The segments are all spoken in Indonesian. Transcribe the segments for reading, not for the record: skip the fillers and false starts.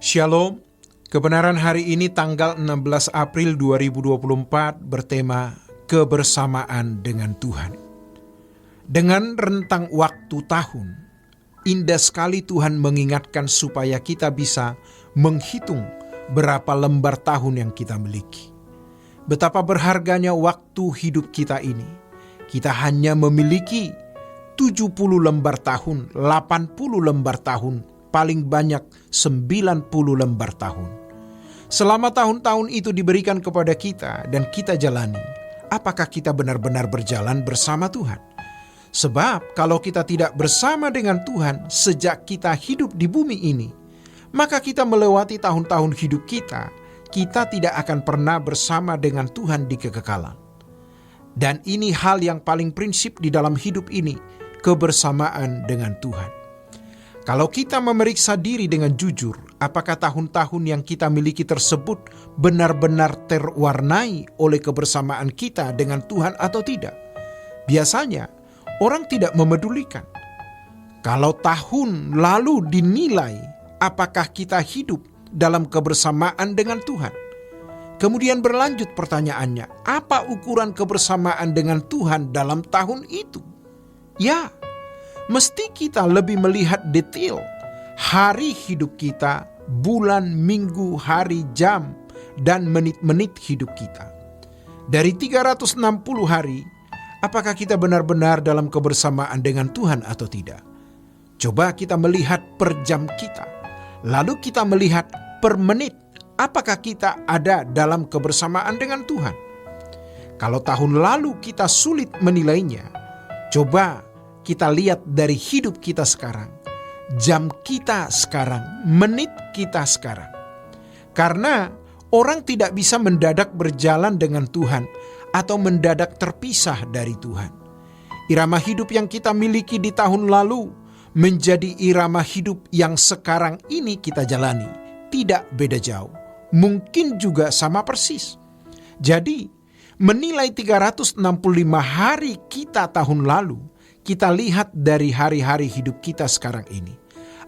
Shalom, kebenaran hari ini tanggal 16 April 2024 bertema kebersamaan dengan Tuhan. Dengan rentang waktu tahun, indah sekali Tuhan mengingatkan supaya kita bisa menghitung berapa lembar tahun yang kita miliki. Betapa berharganya waktu hidup kita ini. Kita hanya memiliki 70 lembar tahun, 80 lembar tahun, paling banyak 90 lembar tahun. Selama tahun-tahun itu diberikan kepada kita dan kita jalani, apakah kita benar-benar berjalan bersama Tuhan? Sebab kalau kita tidak bersama dengan Tuhan sejak kita hidup di bumi ini, maka kita melewati tahun-tahun hidup kita tidak akan pernah bersama dengan Tuhan di kekekalan. Dan ini hal yang paling prinsip di dalam hidup ini, kebersamaan dengan Tuhan. Kalau kita memeriksa diri dengan jujur, apakah tahun-tahun yang kita miliki tersebut benar-benar terwarnai oleh kebersamaan kita dengan Tuhan atau tidak? Biasanya, orang tidak memedulikan. Kalau tahun lalu dinilai, apakah kita hidup dalam kebersamaan dengan Tuhan? Kemudian berlanjut pertanyaannya, apa ukuran kebersamaan dengan Tuhan dalam tahun itu? Ya, mesti kita lebih melihat detail hari hidup kita, bulan, minggu, hari, jam, dan menit-menit hidup kita. Dari 360 hari, apakah kita benar-benar dalam kebersamaan dengan Tuhan atau tidak? Coba kita melihat per jam kita, lalu kita melihat per menit, apakah kita ada dalam kebersamaan dengan Tuhan? Kalau tahun lalu kita sulit menilainya, coba kita lihat dari hidup kita sekarang, jam kita sekarang, menit kita sekarang. Karena orang tidak bisa mendadak berjalan dengan Tuhan atau mendadak terpisah dari Tuhan. Irama hidup yang kita miliki di tahun lalu menjadi irama hidup yang sekarang ini kita jalani. Tidak beda jauh, mungkin juga sama persis. Jadi, menilai 365 hari kita tahun lalu, kita lihat dari hari-hari hidup kita sekarang ini.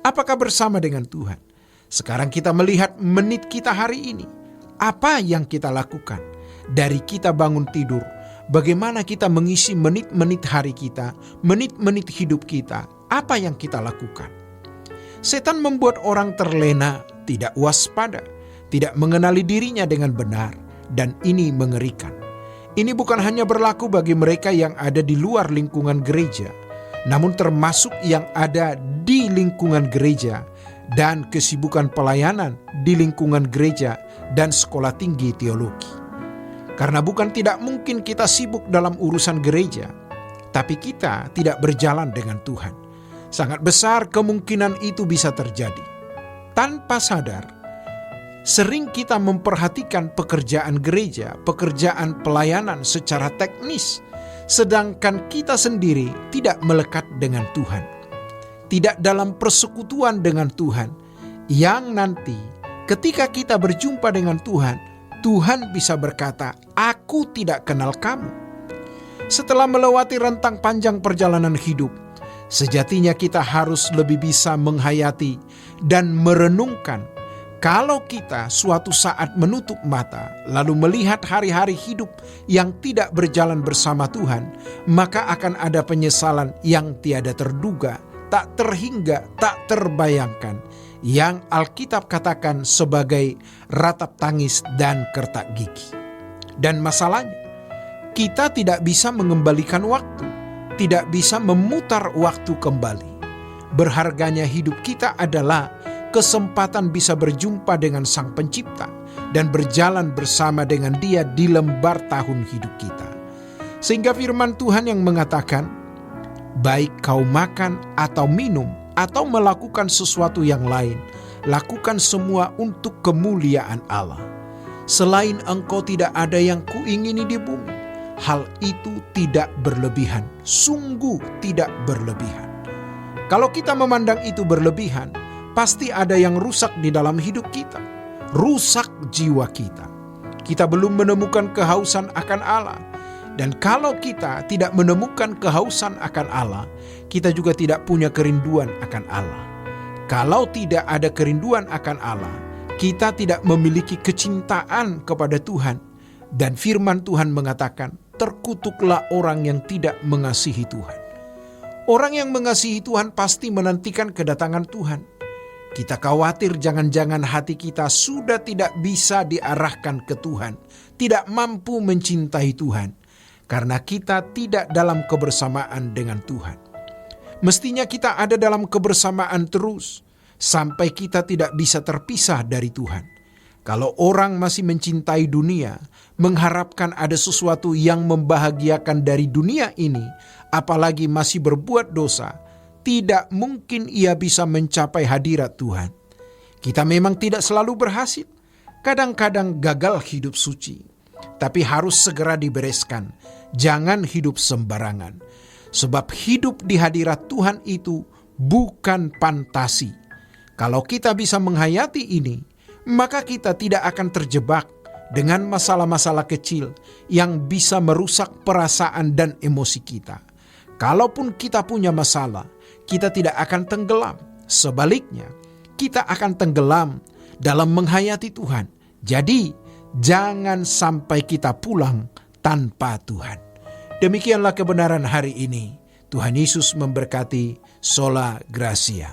Apakah bersama dengan Tuhan? Sekarang kita melihat menit kita hari ini. Apa yang kita lakukan? Dari kita bangun tidur, bagaimana kita mengisi menit-menit hari kita, menit-menit hidup kita, apa yang kita lakukan? Setan membuat orang terlena, tidak waspada, tidak mengenali dirinya dengan benar, dan ini mengerikan. Ini bukan hanya berlaku bagi mereka yang ada di luar lingkungan gereja, namun termasuk yang ada di lingkungan gereja dan kesibukan pelayanan di lingkungan gereja dan sekolah tinggi teologi. Karena bukan tidak mungkin kita sibuk dalam urusan gereja, tapi kita tidak berjalan dengan Tuhan. Sangat besar kemungkinan itu bisa terjadi. Tanpa sadar, sering kita memperhatikan pekerjaan gereja, pekerjaan pelayanan secara teknis, sedangkan kita sendiri tidak melekat dengan Tuhan. Tidak dalam persekutuan dengan Tuhan, yang nanti ketika kita berjumpa dengan Tuhan, Tuhan bisa berkata, "Aku tidak kenal kamu." Setelah melewati rentang panjang perjalanan hidup, sejatinya kita harus lebih bisa menghayati dan merenungkan. Kalau kita suatu saat menutup mata lalu melihat hari-hari hidup yang tidak berjalan bersama Tuhan, maka akan ada penyesalan yang tiada terduga, tak terhingga, tak terbayangkan, yang Alkitab katakan sebagai ratap tangis dan kertak gigi. Dan masalahnya, kita tidak bisa mengembalikan waktu, tidak bisa memutar waktu kembali. Berharganya hidup kita adalah kesempatan bisa berjumpa dengan Sang Pencipta dan berjalan bersama dengan Dia di lembar tahun hidup kita. Sehingga firman Tuhan yang mengatakan, baik kau makan atau minum atau melakukan sesuatu yang lain, lakukan semua untuk kemuliaan Allah. Selain Engkau tidak ada yang kuingini di bumi. Hal itu tidak berlebihan, sungguh tidak berlebihan. Kalau kita memandang itu berlebihan, pasti ada yang rusak di dalam hidup kita, rusak jiwa kita. Kita belum menemukan kehausan akan Allah. Dan kalau kita tidak menemukan kehausan akan Allah, kita juga tidak punya kerinduan akan Allah. Kalau tidak ada kerinduan akan Allah, kita tidak memiliki kecintaan kepada Tuhan. Dan firman Tuhan mengatakan, terkutuklah orang yang tidak mengasihi Tuhan. Orang yang mengasihi Tuhan pasti menantikan kedatangan Tuhan. Kita khawatir jangan-jangan hati kita sudah tidak bisa diarahkan ke Tuhan, tidak mampu mencintai Tuhan, karena kita tidak dalam kebersamaan dengan Tuhan. Mestinya kita ada dalam kebersamaan terus, sampai kita tidak bisa terpisah dari Tuhan. Kalau orang masih mencintai dunia, mengharapkan ada sesuatu yang membahagiakan dari dunia ini, apalagi masih berbuat dosa, tidak mungkin ia bisa mencapai hadirat Tuhan. Kita memang tidak selalu berhasil, kadang-kadang gagal hidup suci, tapi harus segera dibereskan. Jangan hidup sembarangan. Sebab hidup di hadirat Tuhan itu bukan fantasi. Kalau kita bisa menghayati ini, maka kita tidak akan terjebak dengan masalah-masalah kecil yang bisa merusak perasaan dan emosi kita. Kalaupun kita punya masalah, kita tidak akan tenggelam. Sebaliknya, kita akan tenggelam dalam menghayati Tuhan. Jadi, jangan sampai kita pulang tanpa Tuhan. Demikianlah kebenaran hari ini. Tuhan Yesus memberkati. Sola Gracia.